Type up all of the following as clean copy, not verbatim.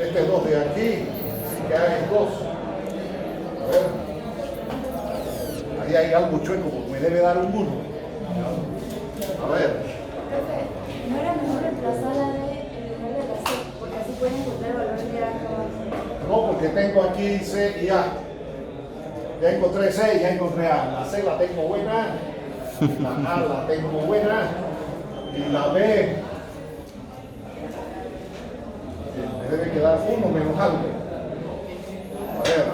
este 2 de aquí, así que hay 2. A ver, ahí hay algo chueco, me debe dar un 1. A ver. ¿No era mejor reemplazar la D en lugar de la C? Porque así pueden encontrar el valor de A acá. No, porque tengo aquí C y A. Ya encontré C y ya encontré A. La C la tengo buena, la A la tengo buena y la B me debe quedar 1 menos algo. A ver.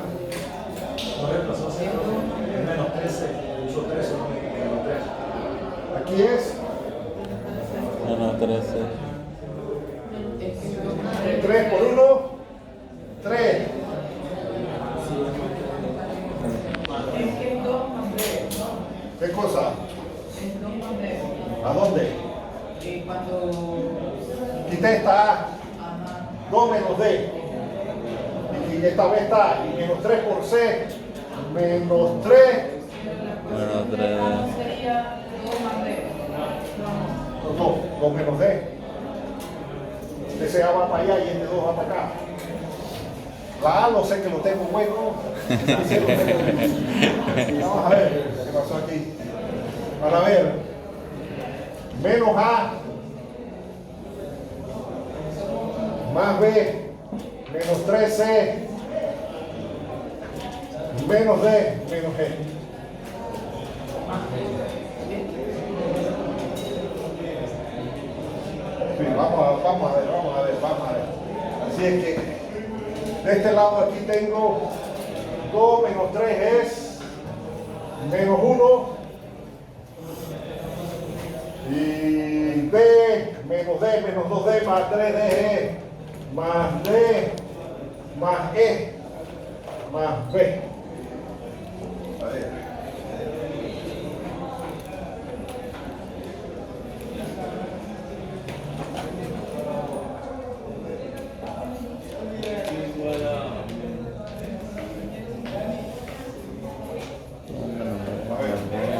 No reemplazó 5, es menos 13, uso 13, menos 13. Aquí es Menos 13. 3 por 1, 3. Es que es 2 más B, ¿no? ¿Qué cosa? Es 2 más B. ¿A dónde? Cuando... Quité esta A, Ajá. 2 menos D. Y esta vez está, y menos 3 por C, menos 3. Menos 3. Sería 2 más B. No, 2 menos D. Ese A va para allá y este 2 va para acá. La A no sé que lo tengo bueno. Sí, lo tengo. Vamos a ver qué pasó aquí. Para ver. Menos A más B menos 3C menos D menos G. Sí, vamos a ver. Así es que de este lado aquí tengo 2 menos 3 es menos 1 y D menos D menos 2D más 3D más D más E más B. A ver.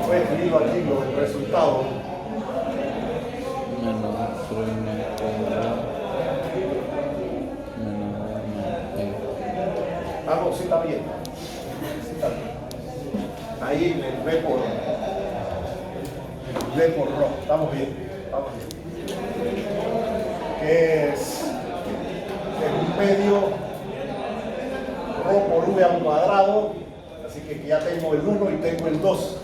Voy a escribirlo aquí el resultado. Menos 3 más 4. Menos 2 más Ah, no, sí está bien. Sí está bien. Ahí el B por Ro. Estamos bien. Que es un medio Ro por V al cuadrado. Así que ya tengo el 1 y tengo el 2.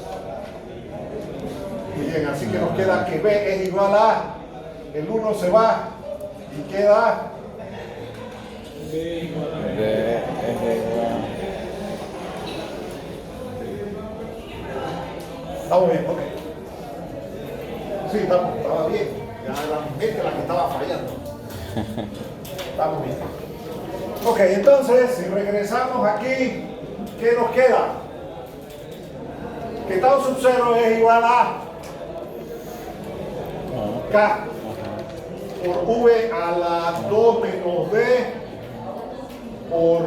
Bien, así que nos queda que B es igual a, el 1 se va y queda D es igual. Estamos bien, ok. Sí, estaba bien. Ya era mi mente la que estaba fallando. Estamos bien. Ok, entonces, si regresamos aquí, ¿qué nos queda? Que tau sub 0 es igual a K por V a la 2 menos D por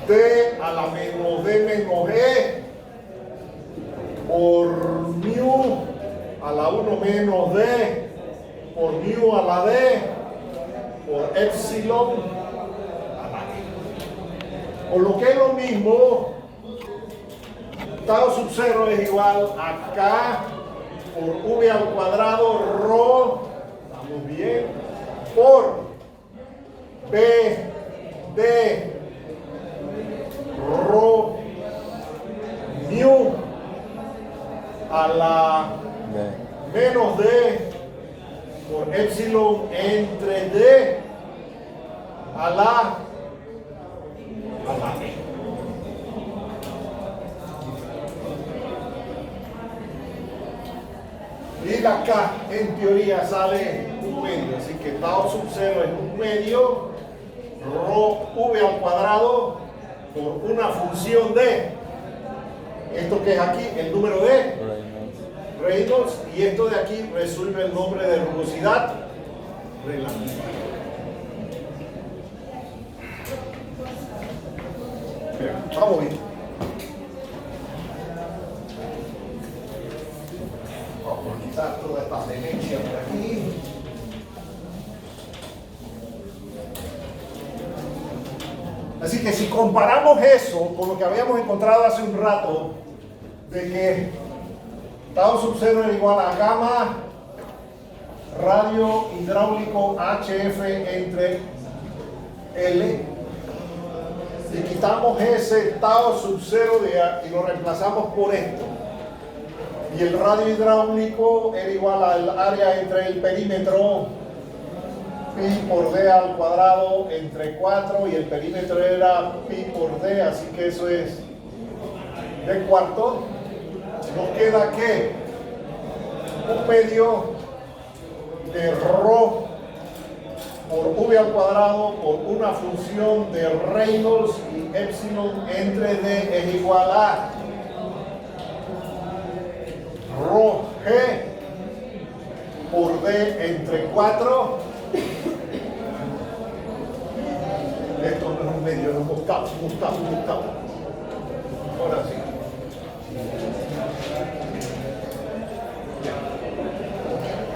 D a la menos D menos E por mu a la 1 menos D por mu a la D por epsilon a la E. O lo que es lo mismo, tau sub 0 es igual a K por V al cuadrado Rho, estamos bien, por B de Rho mu a la menos D por epsilon entre D a la E. Y la K en teoría sale un medio, así que tau sub 0 es un medio, Rho V al cuadrado por una función de esto que es aquí, el número de Reynolds, y esto de aquí resuelve el nombre de rugosidad relativa. Bien, vamos bien. Vamos a quitar toda esta demencia por aquí. Así que si comparamos eso con lo que habíamos encontrado hace un rato, de que tau sub 0 era igual a gamma radio hidráulico HF entre L, y quitamos ese tau sub 0 y lo reemplazamos por esto, y el radio hidráulico era igual al área entre el perímetro pi por d al cuadrado entre 4, y el perímetro era pi por d, así que eso es d cuarto. Nos queda que un medio de rho por v al cuadrado por una función de Reynolds y epsilon entre d es igual a rho g por d entre 4. Esto no es un medio, es un octavo. Ahora sí.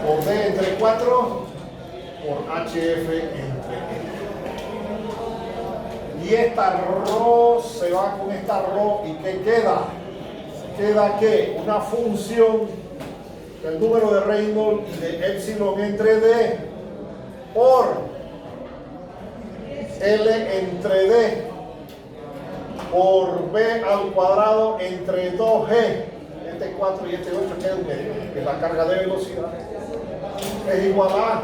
Por D entre 4 por HF entre L. Y esta rho se va con esta rho, y ¿qué queda? Queda que una función del número de Reynolds y de epsilon entre D por L entre D por B al cuadrado entre 2G, este 4 y este 8 queda un medio, que es la carga de velocidad, es igual a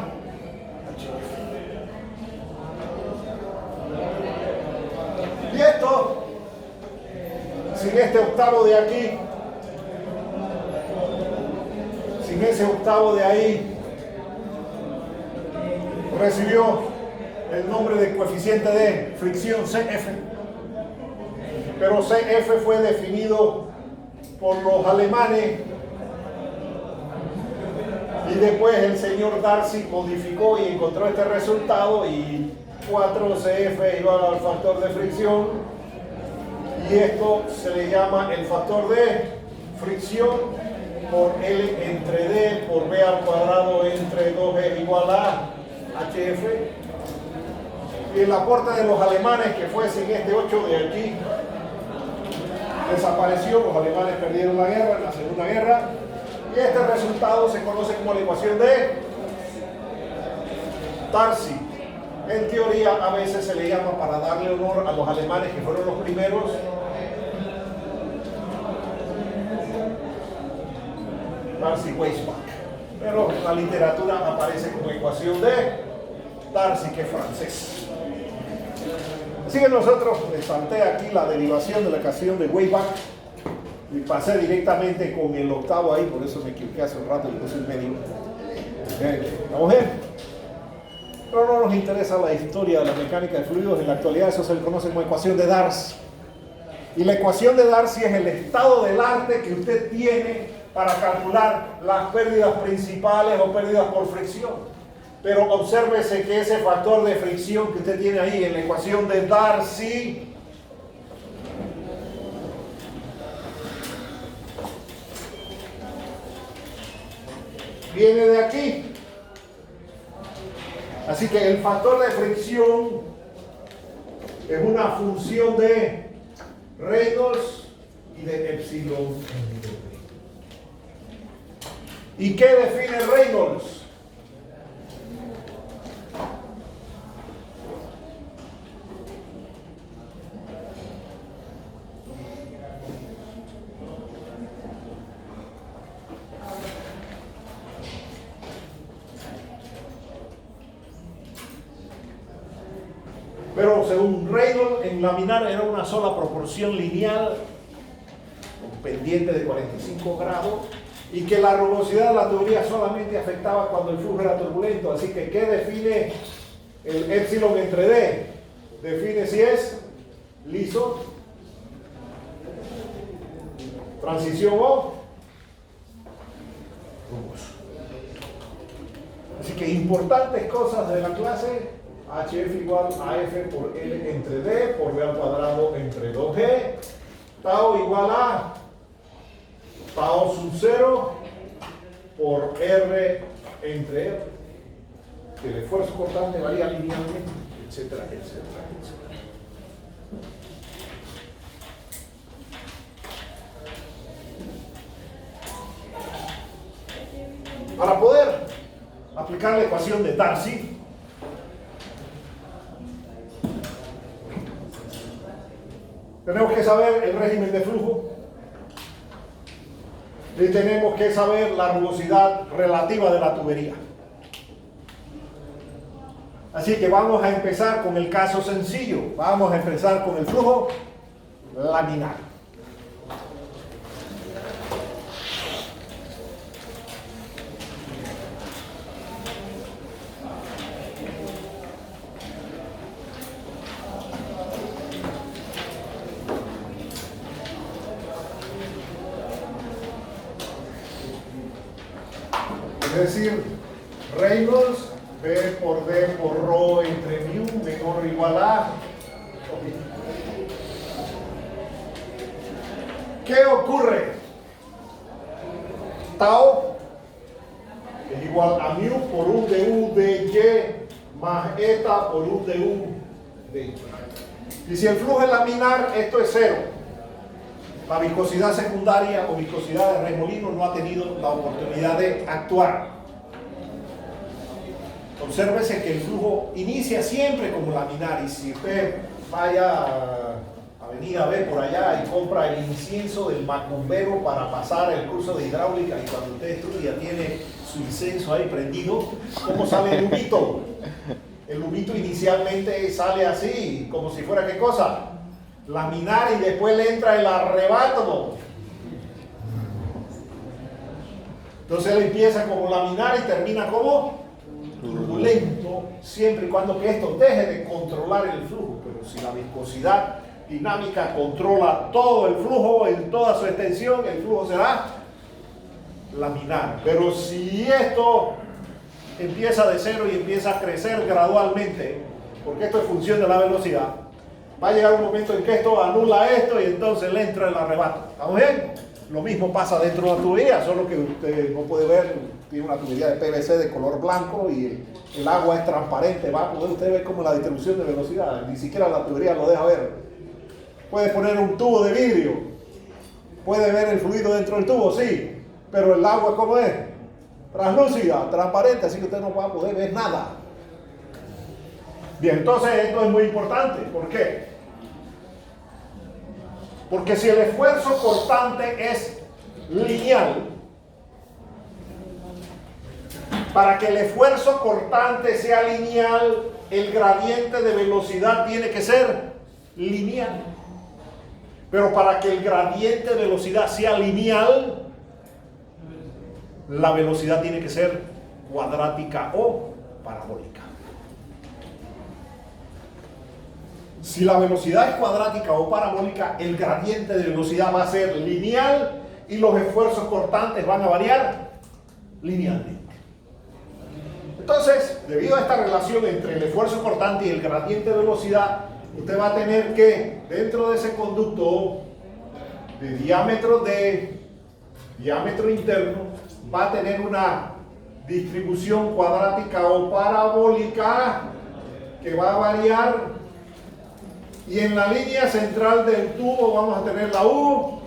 HF. Y esto, sin este octavo de aquí, sin ese octavo de ahí, recibió el nombre de coeficiente de fricción CF, pero CF fue definido por los alemanes y después el señor Darcy modificó y encontró este resultado, y 4CF igual al factor de fricción, y esto se le llama el factor de fricción por L entre D por B al cuadrado entre 2B igual a HF. Y el aporte de los alemanes, que fue sin este 8 de aquí, desapareció. Los alemanes perdieron la guerra en la Segunda Guerra, y este resultado se conoce como la ecuación de Darcy. En teoría a veces se le llama, para darle honor a los alemanes que fueron los primeros, Darcy-Weisbach, pero en la literatura aparece como ecuación de Darcy, que es francés. Así que nosotros les salté aquí la derivación de la ecuación de Weisbach y pasé directamente con el octavo ahí, por eso me equivoqué hace un rato y puse el medio. Vamos a ver. Pero no nos interesa la historia de la mecánica de fluidos. En la actualidad eso se le conoce como ecuación de Darcy. Y la ecuación de Darcy es el estado del arte que usted tiene para calcular las pérdidas principales o pérdidas por fricción. Pero obsérvese que ese factor de fricción que usted tiene ahí en la ecuación de Darcy viene de aquí. Así que el factor de fricción es una función de Reynolds y de epsilon. ¿Y qué define Reynolds? Pero según Reynolds, en laminar era una sola proporción lineal con pendiente de 45 grados, y que la rugosidad de la tubería solamente afectaba cuando el flujo era turbulento. Así que, ¿qué define el epsilon entre D? Define si es liso, transición o rugoso. Así que importantes cosas de la clase: HF igual a F por L entre D por B al cuadrado entre 2G, tau igual a tau sub 0 por R entre R, que el esfuerzo cortante varía linealmente, etcétera, etcétera, etcétera. Para poder aplicar la ecuación de Darcy, tenemos que saber el régimen de flujo y tenemos que saber la rugosidad relativa de la tubería. Así que vamos a empezar con el caso sencillo. Vamos a empezar con el flujo laminar. Es decir, Reynolds, B por D por Rho entre mu menor o igual a. ¿Qué ocurre? Tau es igual a mu por un du de Y más eta por un du de Y. Y si el flujo es laminar, esto es cero. La viscosidad secundaria o viscosidad de remolino no ha tenido la oportunidad de actuar. Obsérvese que el flujo inicia siempre como laminar, y si usted vaya a Avenida B por allá y compra el incienso del macumbero para pasar el curso de hidráulica, y cuando usted estudia tiene su incienso ahí prendido, ¿cómo sale el humito? El humito inicialmente sale así, como si fuera ¿qué cosa? Laminar, y después le entra el arrebato. Entonces él empieza como laminar y termina como turbulento, siempre y cuando que esto deje de controlar el flujo. Pero si la viscosidad dinámica controla todo el flujo en toda su extensión, el flujo será laminar. Pero si esto empieza de cero y empieza a crecer gradualmente, porque esto es función de la velocidad, va a llegar un momento en que esto anula esto y entonces le entra el arrebato. ¿Estamos bien? Lo mismo pasa dentro de la tubería, solo que usted no puede ver, tiene una tubería de PVC de color blanco y el agua es transparente, va a poder usted ver como la distribución de velocidad, ni siquiera la tubería lo deja ver. Puede poner un tubo de vidrio, puede ver el fluido dentro del tubo, sí, pero el agua ¿cómo es? Translúcida, transparente, así que usted no va a poder ver nada. Bien, entonces esto es muy importante. ¿Por qué? Porque si el esfuerzo cortante es lineal, para que el esfuerzo cortante sea lineal, el gradiente de velocidad tiene que ser lineal. Pero para que el gradiente de velocidad sea lineal, la velocidad tiene que ser cuadrática o parabólica. Si la velocidad es cuadrática o parabólica, el gradiente de velocidad va a ser lineal y los esfuerzos cortantes van a variar linealmente. Entonces, debido a esta relación entre el esfuerzo cortante y el gradiente de velocidad, usted va a tener que, dentro de ese conducto de diámetro D, diámetro interno, va a tener una distribución cuadrática o parabólica que va a variar. Y en la línea central del tubo vamos a tener la U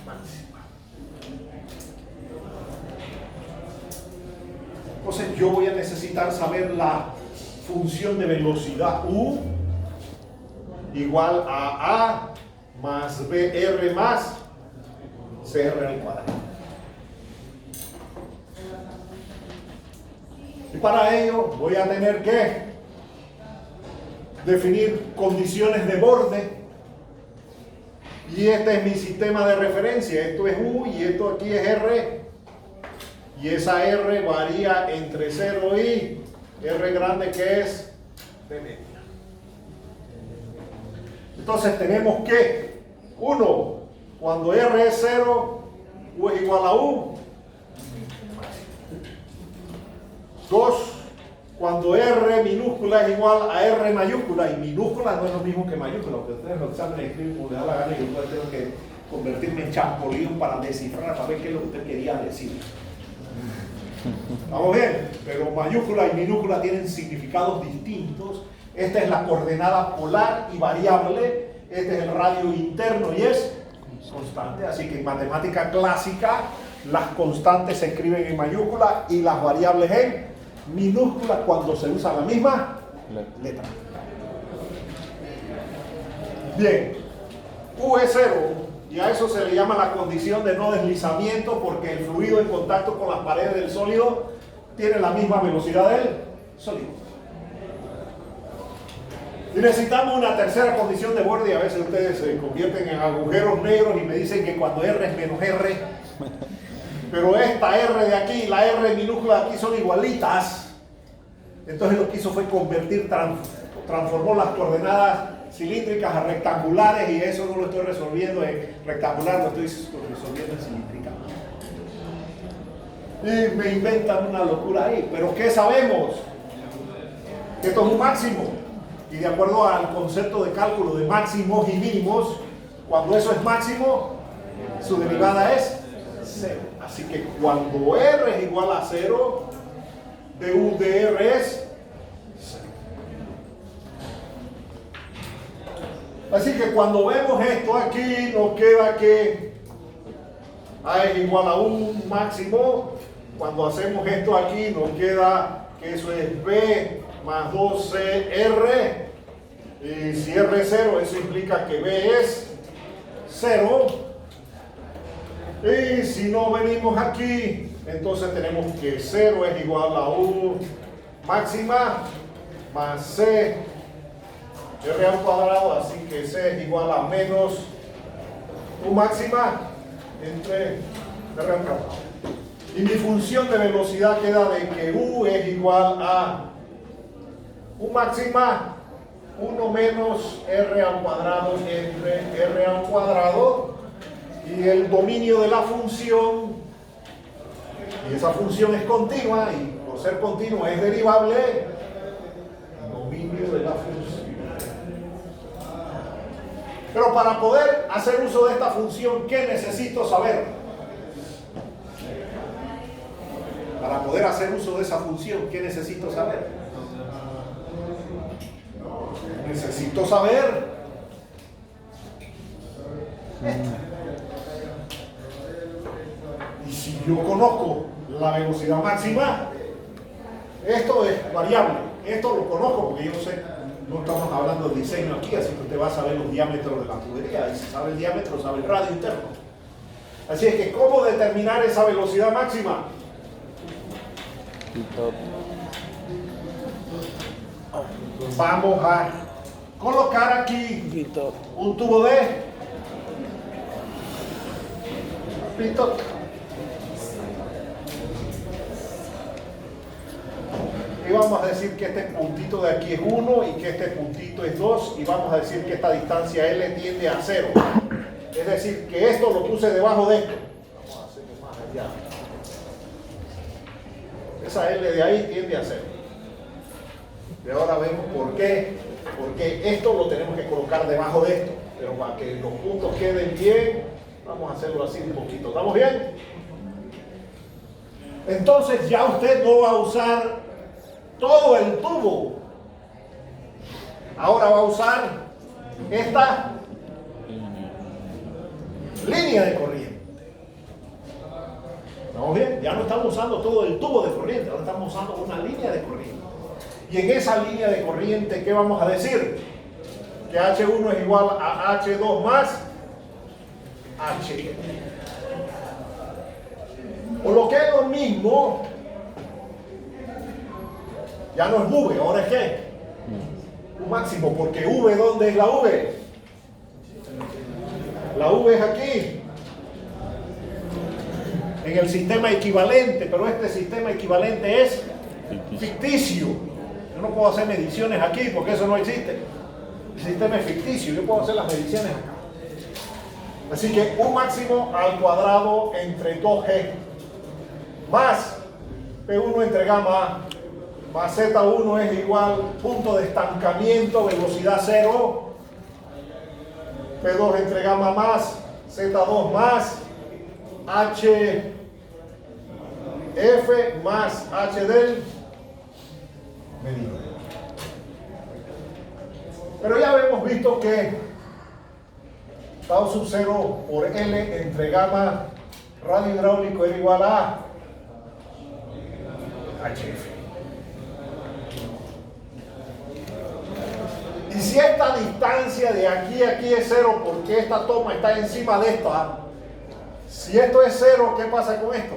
máxima. Entonces yo voy a necesitar saber la función de velocidad U igual a A más BR más CR al cuadrado. Y para ello voy a tener que definir condiciones de borde, y este es mi sistema de referencia. Esto es U y esto aquí es R, y esa R varía entre 0 y R grande, que es B media. Entonces tenemos que 1, cuando R es 0, U es igual a U. 2, cuando R minúscula es igual a R mayúscula, y minúscula no es lo mismo que mayúscula, porque ustedes en los exámenes escriben como les da la gana, y yo tengo que convertirme en champolín para descifrar, para ver qué es lo que usted quería decir. ¿Vamos bien? Pero mayúscula y minúscula tienen significados distintos Esta es la coordenada polar y variable. Este es el radio interno y es constante. Así que en matemática clásica las constantes se escriben en mayúscula y las variables en minúscula cuando se usa la misma letra. Bien, U es 0 y a eso se le llama la condición de no deslizamiento porque el fluido en contacto con las paredes del sólido tiene la misma velocidad del sólido. Y necesitamos una tercera condición de borde y a veces ustedes se convierten en agujeros negros y me dicen que cuando R es menos R, pero esta R de aquí y la R minúscula de aquí son igualitas. Entonces lo que hizo fue convertir, transformó las coordenadas cilíndricas a rectangulares y eso no lo estoy resolviendo en rectangular, lo estoy resolviendo en cilíndrica. Y me inventan una locura ahí, pero ¿qué sabemos? Que esto es un máximo. Y de acuerdo al concepto de cálculo de máximos y mínimos, cuando eso es máximo, su derivada es 0. Así que cuando R es igual a 0, du de R es 0. Así que cuando vemos esto aquí, nos queda que A es igual a un máximo. Cuando hacemos esto aquí, nos queda que eso es B más 2CR. Y si R es 0, eso implica que B es 0. Y si no venimos aquí, entonces tenemos que 0 es igual a U máxima más C R al cuadrado, así que C es igual a menos U máxima entre R al cuadrado. Y mi función de velocidad queda de que U es igual a U máxima 1 menos R al cuadrado entre R al cuadrado y el dominio de la función, y esa función es continua y por ser continua es derivable, dominio de la función. Pero para poder hacer uso de esta función, ¿qué necesito saber? Para poder hacer uso de esa función, ¿qué necesito saber? Necesito saber esto. Y si yo conozco la velocidad máxima, esto es variable. Esto lo conozco porque yo sé, no estamos hablando de diseño aquí, así que usted va a saber los diámetros de la tubería. Y si sabe el diámetro, sabe el radio interno. Así es que, ¿cómo determinar esa velocidad máxima? Vamos a colocar aquí un tubo de pitot. Y vamos a decir que este puntito de aquí es 1 y que este puntito es 2 y vamos a decir que esta distancia L tiende a 0. Es decir, que esto lo puse debajo de esto. Vamos a hacerlo más allá. Esa L de ahí tiende a 0. Y ahora vemos por qué. Porque esto lo tenemos que colocar debajo de esto. Pero para que los puntos queden bien, vamos a hacerlo así un poquito. ¿Estamos bien? Entonces ya usted no va a usar todo el tubo. Ahora va a usar esta línea de corriente. ¿Estamos bien? Ya no estamos usando todo el tubo de corriente, ahora estamos usando una línea de corriente. Y en esa línea de corriente, ¿qué vamos a decir? Que H1 es igual a H2 más H. O lo que es lo mismo, ya no es V, ahora es ¿qué? U máximo, porque V, ¿dónde es la V? La V es aquí, en el sistema equivalente, pero este sistema equivalente es ficticio. Yo no puedo hacer mediciones aquí porque eso no existe. El sistema es ficticio, yo puedo hacer las mediciones acá. Así que U máximo al cuadrado entre 2G más P1 entre gamma A más Z1 es igual punto de estancamiento, velocidad 0, P2 entre gamma más Z2 más HF más H del medido. Pero ya hemos visto que tau sub 0 por L entre gamma radio hidráulico era igual a HF. Y si esta distancia de aquí a aquí es 0 porque esta toma está encima de esta, si esto es 0, ¿qué pasa con esto?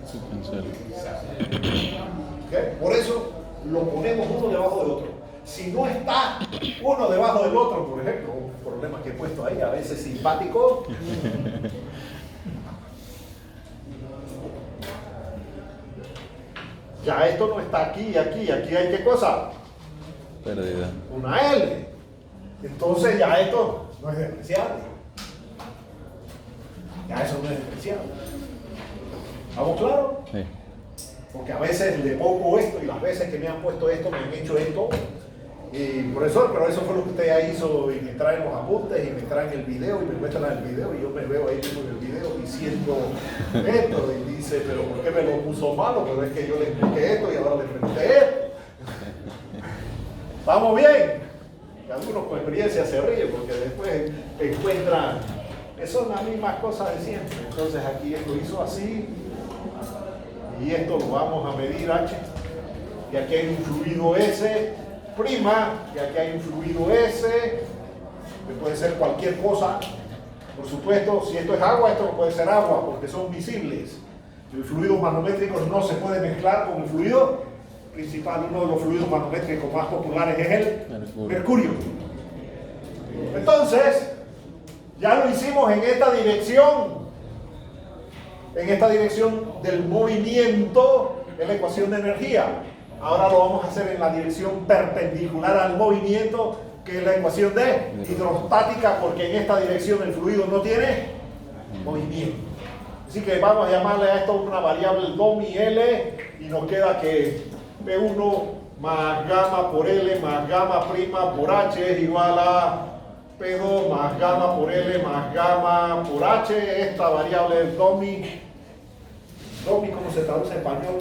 Se cancela. ¿Okay? Por eso lo ponemos uno debajo del otro. Si no está uno debajo del otro, por ejemplo, un problema que he puesto ahí, a veces simpático. Ya esto no está aquí, aquí hay ¿qué cosa? Pérdida. Una L. Entonces ya esto no es despreciable. Ya eso no es despreciable. ¿Estamos claros? Sí. Porque a veces le pongo esto y las veces que me han puesto esto me han hecho esto. Y profesor, pero eso fue lo que usted ya hizo y me traen los apuntes y me traen el video y me muestran el video y yo me veo ahí mismo en el video diciendo esto y dice, pero ¿por qué me lo puso malo? Pero es que yo le expliqué esto y ahora le pregunté esto. ¿Vamos bien? Y algunos con experiencia se ríen porque después encuentran que son las mismas cosas de siempre. Entonces aquí esto hizo así y esto lo vamos a medir H y aquí hay un fluido S prima y aquí hay un fluido S que puede ser cualquier cosa. Por supuesto, si esto es agua, esto no puede ser agua porque son visibles. El fluido manométrico no se puede mezclar con el fluido principal. Uno de los fluidos manométricos más populares es el mercurio. Entonces, ya lo hicimos en esta dirección del movimiento, en la ecuación de energía. Ahora lo vamos a hacer en la dirección perpendicular al movimiento, que es la ecuación de hidrostática, porque en esta dirección el fluido no tiene movimiento. Así que vamos a llamarle a esto una variable DOMI L y nos queda que P1 más gamma por L más gamma prima por H es igual a P2 más gamma por L más gamma por H. Esta variable es DOMI. DOMI, ¿cómo se traduce en español?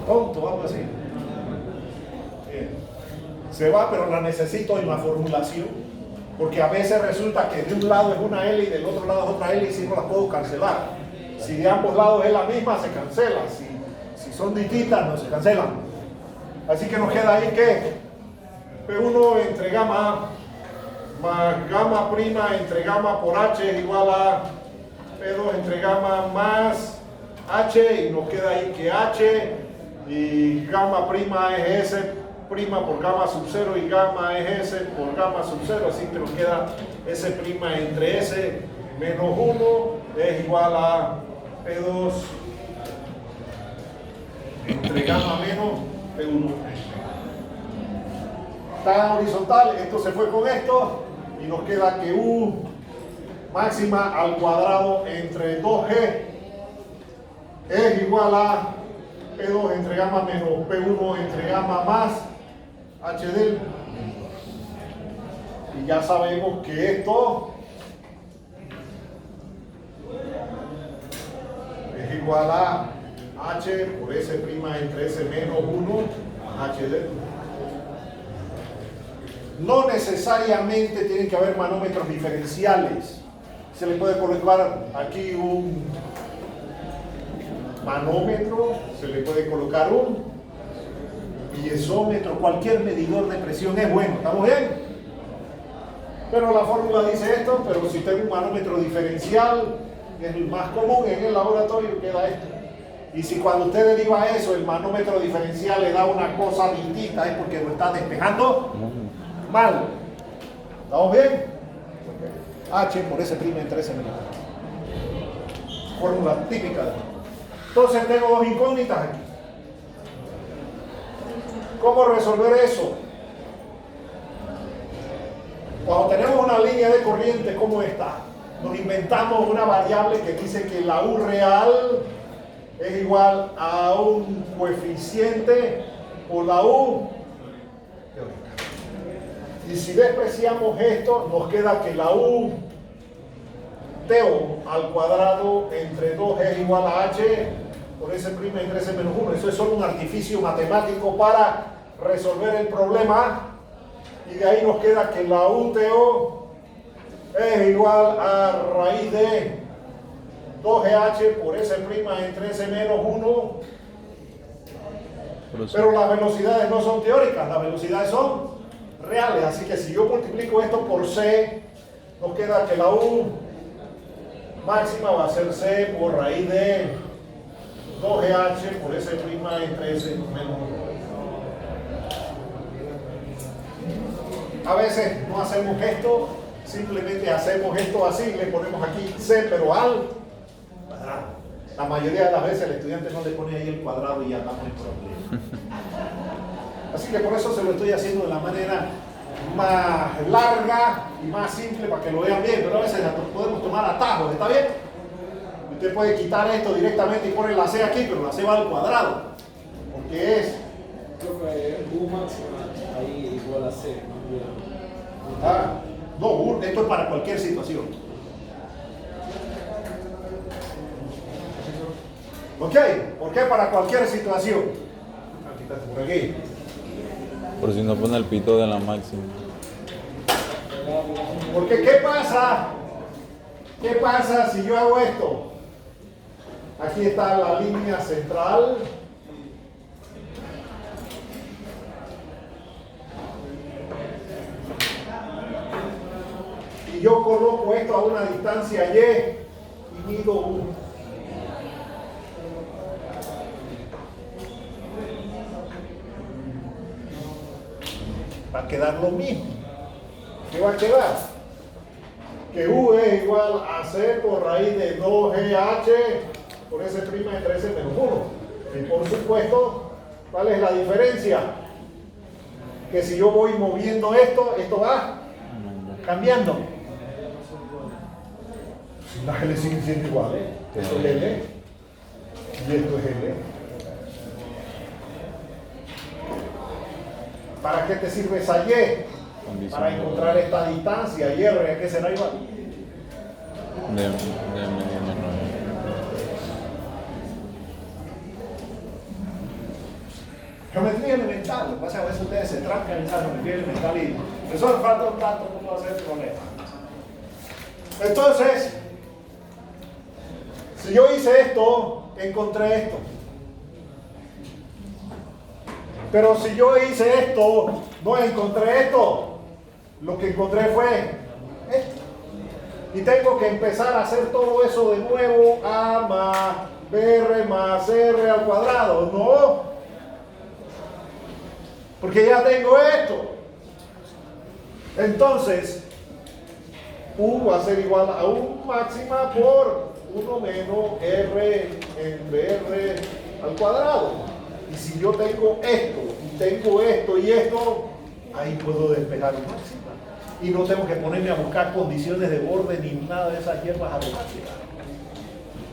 Tonto, algo así. Bien. Se va, pero la necesito en la formulación, porque a veces resulta que de un lado es una L y del otro lado es otra L y si no las puedo cancelar. Si de ambos lados es la misma, se cancela. Si son distintas, no se cancelan. Así que nos queda ahí que P1 entre gamma más gamma prima entre gamma por H es igual a P2 entre gamma más H, y nos queda ahí que H y gamma prima es S prima por gamma sub 0 y gamma es S por gamma sub 0, así que nos queda S prima entre S menos 1 es igual a P2 entre gamma menos P1. Está horizontal, esto se fue con esto y nos queda que U máxima al cuadrado entre 2G es igual a P2 entre gamma menos P1 entre gamma más HD. Y ya sabemos que esto es igual a H por S' entre S menos 1 más HD. No necesariamente tienen que haber manómetros diferenciales. Se le puede colocar aquí un manómetro, se le puede colocar un piezómetro, cualquier medidor de presión es bueno, ¿estamos bien? Pero la fórmula dice esto, pero si tengo un manómetro diferencial, es el más común en el laboratorio, queda esto. Y si cuando usted deriva eso, el manómetro diferencial le da una cosa distinta, es porque lo está despejando mal. ¿Estamos bien? H por S' entre S menos. Fórmula típica. Entonces tengo dos incógnitas aquí. ¿Cómo resolver eso? Cuando tenemos una línea de corriente como esta, nos inventamos una variable que dice que la U real es igual a un coeficiente por la U teórica. Y si despreciamos esto, nos queda que la U teo al cuadrado entre 2 es igual a H por S' entre S menos 1. Eso es solo un artificio matemático para resolver el problema Y de ahí nos queda que la UTO es igual a raíz de 2GH por S' entre S menos 1. Pero las velocidades no son teóricas, las velocidades son reales. Así que si yo multiplico esto por C, nos queda que la U máxima va a ser C por raíz de 2GH por S' entre S menos 1. A veces no hacemos esto, simplemente hacemos esto así, le ponemos aquí C pero al cuadrado. La mayoría de las veces el estudiante no le pone ahí el cuadrado y ya estamos en problema. Así que por eso se lo estoy haciendo de la manera más larga y más simple para que lo vean bien, pero a veces podemos tomar atajos, ¿está bien? Usted puede quitar esto directamente y poner la C aquí, pero la C va al cuadrado, porque es U máxima ahí igual a C. no, esto es para cualquier situación. ¿Ok? ¿Por qué para cualquier situación? Por aquí. Por si no pone el pito de la máxima. Porque ¿qué pasa? ¿Qué pasa si yo hago esto? Aquí está la línea central. Y yo coloco esto a una distancia Y y mido 1. Va a quedar lo mismo. ¿Qué va a quedar? Que U es igual a C por raíz de 2GH por S' entre S menos 1. Y por supuesto, ¿cuál es la diferencia? Que si yo voy moviendo esto, esto va cambiando. Las L siguen siendo iguales. Esto es L y esto es L. ¿Para qué te sirve esa Y? Para encontrar esta distancia. Y R, ¿a qué será igual? De menos 9. Geometría elemental. Lo que pasa es que a veces ustedes se trancan en esa geometría elemental y eso les falta un tanto, no puede ser problema. Entonces, si yo hice esto, encontré esto. Pero si yo hice esto, no encontré esto. Lo que encontré fue esto. Y tengo que empezar a hacer todo eso de nuevo. A más BR más R al cuadrado. No. Porque ya tengo esto. Entonces, U va a ser igual a U máxima por 1 menos R en BR al cuadrado. Y si yo tengo esto, y tengo esto y esto, ahí puedo despejar un máxima. Y no tengo que ponerme a buscar condiciones de borde ni nada de esas hierbas aromáticas.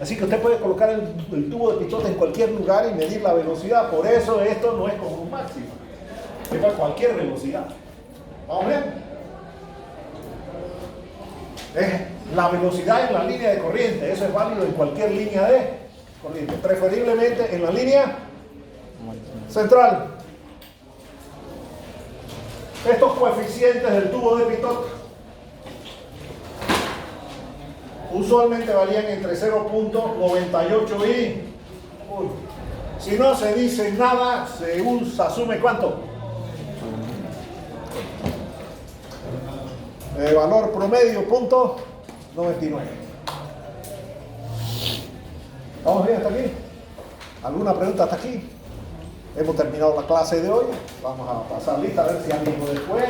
Así que usted puede colocar el tubo de pistote en cualquier lugar y medir la velocidad. Por eso esto no es como un máxima. Es para cualquier velocidad. ¿Vamos bien? Es la velocidad en la línea de corriente. Eso es válido en cualquier línea de corriente. Preferiblemente en la línea central. Estos coeficientes del tubo de pitot usualmente varían entre 0.98 y 1. Si no se dice nada, se asume ¿cuánto? Valor promedio, punto 99. ¿Vamos bien hasta aquí? ¿Alguna pregunta hasta aquí? Hemos terminado la clase de hoy. Vamos a pasar lista a ver si alguien después.